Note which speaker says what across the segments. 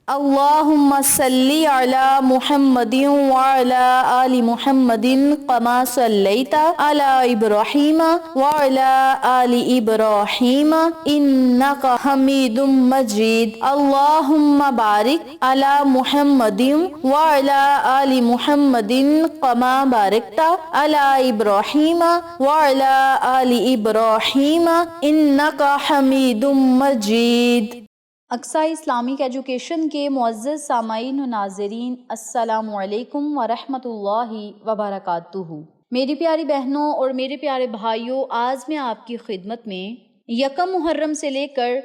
Speaker 1: اللہم صلی علی محمد وعلی آل محمد کما صلیت علی ابراہیم وعلی آل ابراہیم انک حمید مجید اللہم بارک علی محمد وعلی آل محمد کما بارکت علی ابراہیم وعلی آل ابراہیم انک حمید مجید۔ اقصی اسلامک ایجوکیشن کے معزز سامعین و ناظرین، السلام علیکم ورحمۃ اللہ وبرکاتہ۔ میری پیاری بہنوں اور میرے پیارے بھائیوں، آج میں آپ کی خدمت میں یکم محرم سے لے کر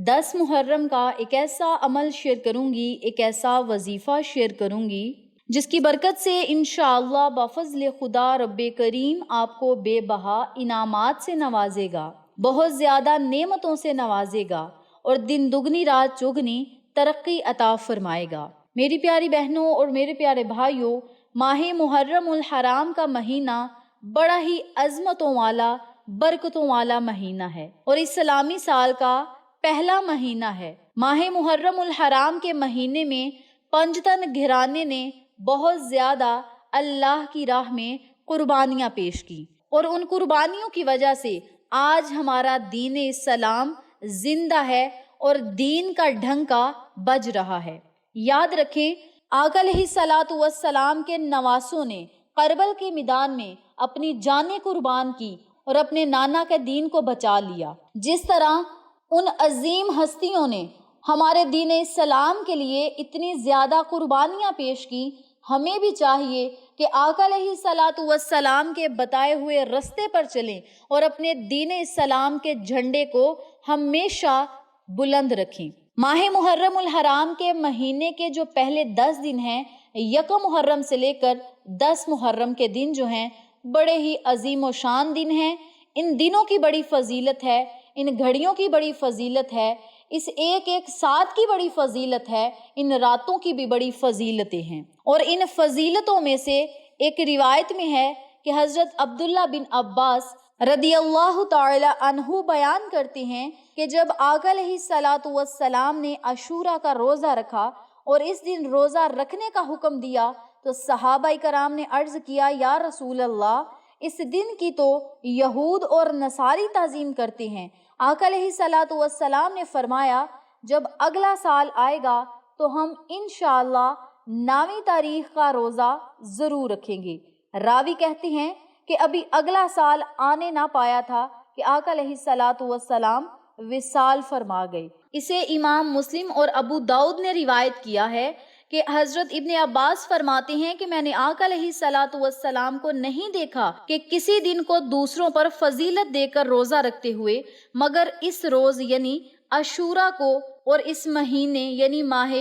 Speaker 1: 10 محرم کا ایک ایسا عمل شیئر کروں گی، ایک ایسا وظیفہ شیئر کروں گی جس کی برکت سے انشاءاللہ بفضل خدا رب کریم آپ کو بے بہا انعامات سے نوازے گا، بہت زیادہ نعمتوں سے نوازے گا اور دن دگنی رات چگنی ترقی عطا فرمائے گا۔ میری پیاری بہنوں اور میرے پیارے بھائیوں، ماہ محرم الحرام کا مہینہ بڑا ہی عظمتوں والا، برکتوں والا مہینہ ہے اور اسلامی سال کا پہلا مہینہ ہے۔ ماہ محرم الحرام کے مہینے میں پنجتن گھرانے نے بہت زیادہ اللہ کی راہ میں قربانیاں پیش کی اور ان قربانیوں کی وجہ سے آج ہمارا دین اسلام زندہ ہے اور دین کا ڈھنکا بج رہا ہے۔ یاد رکھیں، آقا علیہ الصلوۃ والسلام کے نواسوں نے کربل کے میدان میں اپنی جانیں قربان کی اور اپنے نانا کے دین کو بچا لیا۔ جس طرح ان عظیم ہستیوں نے ہمارے دین اسلام کے لیے اتنی زیادہ قربانیاں پیش کی، ہمیں بھی چاہیے کہ آقا علیہ الصلوۃ والسلام کے بتائے ہوئے رستے پر چلیں اور اپنے دین اسلام کے جھنڈے کو ہمیشہ بلند رکھیں۔ ماہ محرم الحرام کے مہینے کے جو پہلے 10 دن ہیں، یکم محرم سے لے کر 10 محرم کے دن جو ہیں، بڑے ہی عظیم و شان دن ہیں۔ ان دنوں کی بڑی فضیلت ہے، ان گھڑیوں کی بڑی فضیلت ہے، اس ایک ایک ساتھ کی بڑی فضیلت ہے، ان راتوں کی بھی بڑی فضیلتیں ہیں۔ اور ان فضیلتوں میں سے ایک روایت میں ہے کہ حضرت عبداللہ بن عباس رضی اللہ تعالی عنہ بیان کرتے ہیں کہ جب آقا علیہ الصلوۃ والسلام نے عاشوراء کا روزہ رکھا اور اس دن روزہ رکھنے کا حکم دیا تو صحابہ کرام نے عرض کیا، یا رسول اللہ، اس دن کی تو یہود اور نصاری تعظیم کرتے ہیں۔ آقا علیہ الصلوۃ والسلام نے فرمایا، جب اگلا سال آئے گا تو ہم انشاءاللہ 9ویں تاریخ کا روزہ ضرور رکھیں گے۔ راوی کہتے ہیں کہ ابھی اگلا سال آنے نہ پایا تھا کہ آقا علیہ الصلوۃ والسلام وصال فرما گئے۔ اسے امام مسلم اور ابو داؤد نے روایت کیا ہے کہ حضرت ابن عباس فرماتے ہیں کہ میں نے آقا علیہ الصلوۃ والسلام کو نہیں دیکھا کہ کسی دن کو دوسروں پر فضیلت دے کر روزہ رکھتے ہوئے، مگر اس روز یعنی عاشوراء کو اور اس مہینے یعنی ماہ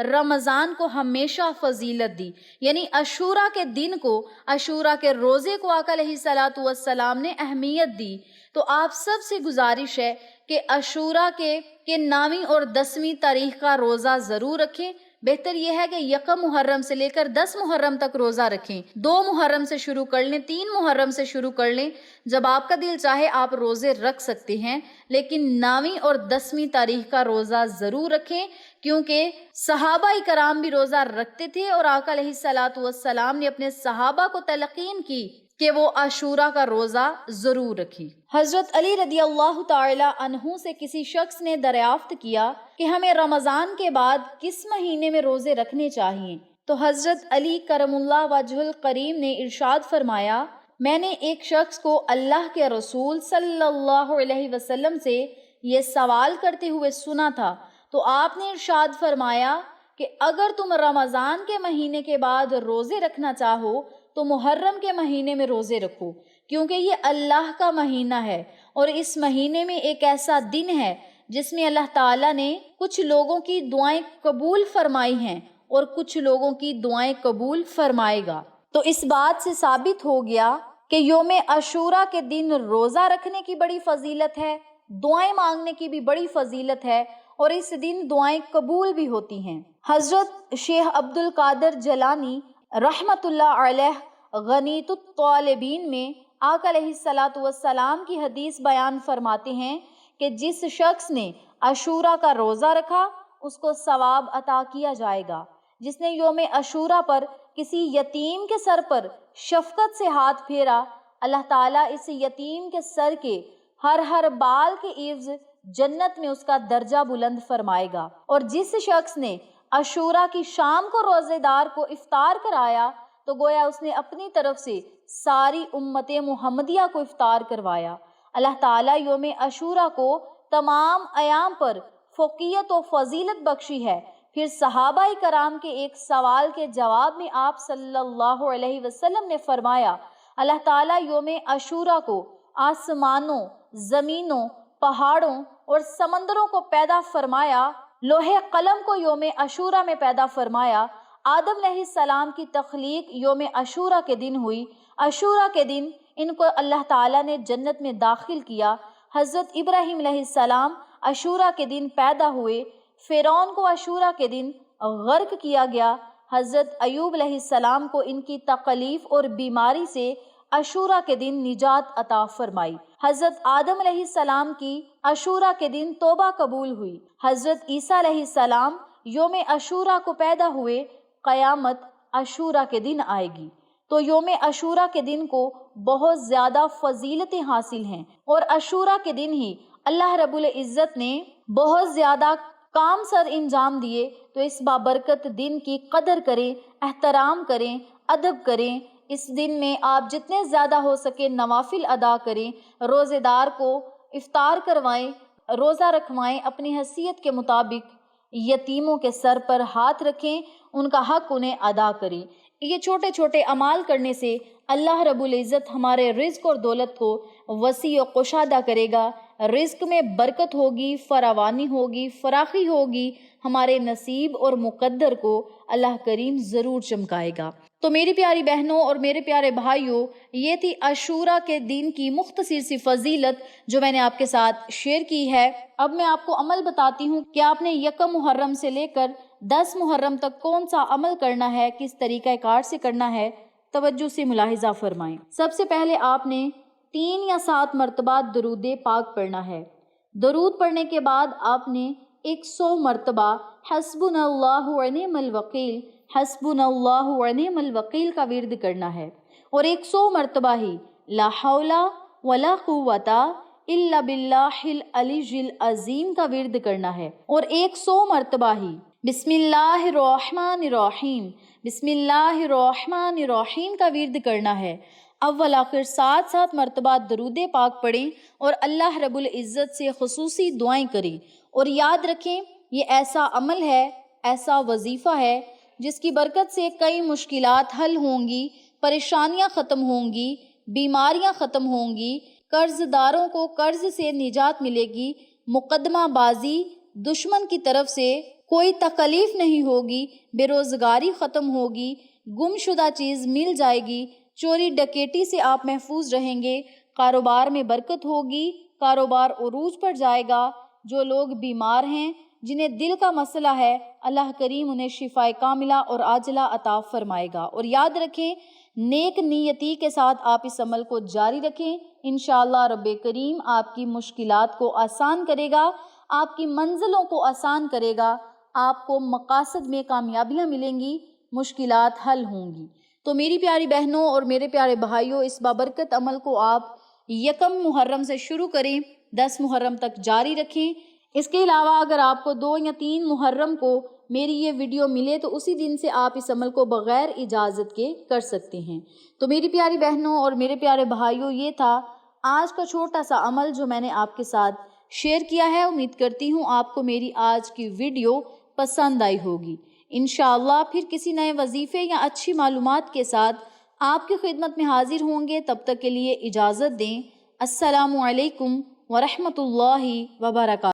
Speaker 1: رمضان کو ہمیشہ فضیلت دی، یعنی عاشوراء کے دن کو، عاشوراء کے روزے کو آقا علیہ الصلوۃ والسلام نے اہمیت دی۔ تو آپ سب سے گزارش ہے کہ عاشوراء کے 9ویں اور 10ویں تاریخ کا روزہ ضرور رکھیں۔ بہتر یہ ہے کہ یکم محرم سے لے کر 10 محرم تک روزہ رکھیں، 2 محرم سے شروع کر لیں، 3 محرم سے شروع کر لیں، جب آپ کا دل چاہے آپ روزے رکھ سکتے ہیں، لیکن 9ویں اور 10ویں تاریخ کا روزہ ضرور رکھیں، کیونکہ صحابہ کرام بھی روزہ رکھتے تھے اور آقا علیہ الصلوۃ والسلام نے اپنے صحابہ کو تلقین کی کہ وہ عاشوراء کا روزہ ضرور رکھیں۔ حضرت علی رضی اللہ تعالی عنہ سے کسی شخص نے دریافت کیا کہ ہمیں رمضان کے بعد کس مہینے میں روزے رکھنے چاہیے؟ تو حضرت علی کرم اللہ وجہ الکریم نے ارشاد فرمایا، میں نے ایک شخص کو اللہ کے رسول صلی اللہ علیہ وسلم سے یہ سوال کرتے ہوئے سنا تھا، تو آپ نے ارشاد فرمایا کہ اگر تم رمضان کے مہینے کے بعد روزے رکھنا چاہو تو محرم کے مہینے میں روزے رکھو، کیونکہ یہ اللہ کا مہینہ ہے اور اس مہینے میں ایک ایسا دن ہے جس میں اللہ تعالیٰ نے کچھ لوگوں کی دعائیں قبول فرمائی ہیں اور کچھ لوگوں کی دعائیں قبول فرمائے گا۔ تو اس بات سے ثابت ہو گیا کہ یوم عاشوراء کے دن روزہ رکھنے کی بڑی فضیلت ہے، دعائیں مانگنے کی بھی بڑی فضیلت ہے اور اس دن دعائیں قبول بھی ہوتی ہیں۔ حضرت شیخ عبد القادر جیلانی رحمت اللہ علیہ غنیۃ الطالبین میں آقا علیہ الصلوۃ والسلام کی حدیث بیان فرماتے ہیں کہ جس شخص نے عاشوراء کا روزہ رکھا اس کو ثواب عطا کیا جائے گا۔ جس نے یوم عاشوراء پر کسی یتیم کے سر پر شفقت سے ہاتھ پھیرا، اللہ تعالیٰ اس یتیم کے سر کے ہر بال کے عوض جنت میں اس کا درجہ بلند فرمائے گا۔ اور جس شخص نے عاشوراء کی شام کو روزے دار کو افطار کرایا تو گویا اس نے اپنی طرف سے ساری امت محمدیہ کو افطار کروایا۔ اللہ تعالیٰ یوم عاشوراء کو تمام ایام پر فوقیت و فضیلت بخشی ہے۔ پھر صحابہ کرام کے ایک سوال کے جواب میں آپ صلی اللہ علیہ وسلم نے فرمایا، اللہ تعالیٰ یوم عاشوراء کو آسمانوں، زمینوں، پہاڑوں اور سمندروں کو پیدا فرمایا، لوح قلم کو یوم عاشوراء میں پیدا فرمایا، آدم علیہ السلام کی تخلیق یوم عاشوراء کے دن ہوئی، عاشوراء کے دن ان کو اللہ تعالیٰ نے جنت میں داخل کیا، حضرت ابراہیم علیہ السلام عاشوراء کے دن پیدا ہوئے، فرعون کو عاشوراء کے دن غرق کیا گیا، حضرت ایوب علیہ السلام کو ان کی تکلیف اور بیماری سے عاشوراء کے دن نجات عطا فرمائی، حضرت آدم علیہ السلام کی عاشوراء کے دن توبہ قبول ہوئی، حضرت عیسیٰ علیہ السلام یوم عاشوراء کو پیدا ہوئے، قیامت عاشوراء کے دن آئے گی۔ تو یوم عاشوراء کے دن کو بہت زیادہ فضیلتیں حاصل ہیں، اور عاشوراء کے دن ہی اللہ رب العزت نے بہت زیادہ کام سر انجام دیے۔ تو اس بابرکت دن کی قدر کریں، احترام کریں، ادب کریں۔ اس دن میں آپ جتنے زیادہ ہو سکے نوافل ادا کریں، روزے دار کو افطار کروائیں، روزہ رکھوائیں، اپنی حیثیت کے مطابق یتیموں کے سر پر ہاتھ رکھیں، ان کا حق انہیں ادا کریں۔ یہ چھوٹے چھوٹے اعمال کرنے سے اللہ رب العزت ہمارے رزق اور دولت کو وسیع و کشادہ کرے گا، رزق میں برکت ہوگی، فراوانی ہوگی، فراخی ہوگی، ہمارے نصیب اور مقدر کو اللہ کریم ضرور چمکائے گا۔ تو میری پیاری بہنوں اور میرے پیارے بھائیوں، یہ تھی عاشوراء کے دن کی مختصر سی فضیلت جو میں نے آپ کے ساتھ شیئر کی ہے۔ اب میں آپ کو عمل بتاتی ہوں کہ آپ نے 1 محرم سے لے کر 10 محرم تک کون سا عمل کرنا ہے، کس طریقہ کار سے کرنا ہے، توجہ سے ملاحظہ فرمائیں۔ سب سے پہلے آپ نے 3 یا 7 مرتبہ درود پاک پڑھنا ہے۔ درود پڑھنے کے بعد آپ نے 100 مرتبہ حسبنا اللہ و نعم الوکیل، حسبنا اللہ و نعم الوکیل کا ورد کرنا ہے، اور 100 مرتبہ ہی لا حول ولا قوت الا باللہ العلی العظیم کا ورد کرنا ہے، اور 100 مرتبہ ہی بسم اللہ الرحمن الرحیم، بسم اللہ الرحمن الرحیم کا ورد کرنا ہے۔ اول آخر 7 مرتبہ درود پاک پڑھیں اور اللہ رب العزت سے خصوصی دعائیں کریں، اور یاد رکھیں یہ ایسا عمل ہے، ایسا وظیفہ ہے جس کی برکت سے کئی مشکلات حل ہوں گی، پریشانیاں ختم ہوں گی، بیماریاں ختم ہوں گی، قرض داروں کو قرض سے نجات ملے گی، مقدمہ بازی دشمن کی طرف سے کوئی تکلیف نہیں ہوگی، بے روزگاری ختم ہوگی، گم شدہ چیز مل جائے گی، چوری ڈکیٹی سے آپ محفوظ رہیں گے، کاروبار میں برکت ہوگی، کاروبار عروج پر جائے گا۔ جو لوگ بیمار ہیں، جنہیں دل کا مسئلہ ہے، اللہ کریم انہیں شفائے کاملہ اور عاجلہ عطا فرمائے گا۔ اور یاد رکھیں نیک نیتی کے ساتھ آپ اس عمل کو جاری رکھیں، انشاءاللہ رب کریم آپ کی مشکلات کو آسان کرے گا، آپ کی منزلوں کو آسان کرے گا، آپ کو مقاصد میں کامیابیاں ملیں گی، مشکلات حل ہوں گی۔ تو میری پیاری بہنوں اور میرے پیارے بھائیوں، اس بابرکت عمل کو آپ 1 محرم سے شروع کریں، 10 محرم تک جاری رکھیں۔ اس کے علاوہ اگر آپ کو 2 یا 3 محرم کو میری یہ ویڈیو ملے تو اسی دن سے آپ اس عمل کو بغیر اجازت کے کر سکتے ہیں۔ تو میری پیاری بہنوں اور میرے پیارے بھائیوں، یہ تھا آج کا چھوٹا سا عمل جو میں نے آپ کے ساتھ شیئر کیا ہے۔ امید کرتی ہوں آپ کو میری آج کی ویڈیو پسند آئی ہوگی۔ انشاءاللہ پھر کسی نئے وظیفے یا اچھی معلومات کے ساتھ آپ کی خدمت میں حاضر ہوں گے۔ تب تک کے لیے اجازت دیں۔ السلام علیکم ورحمۃ اللہ وبرکاتہ۔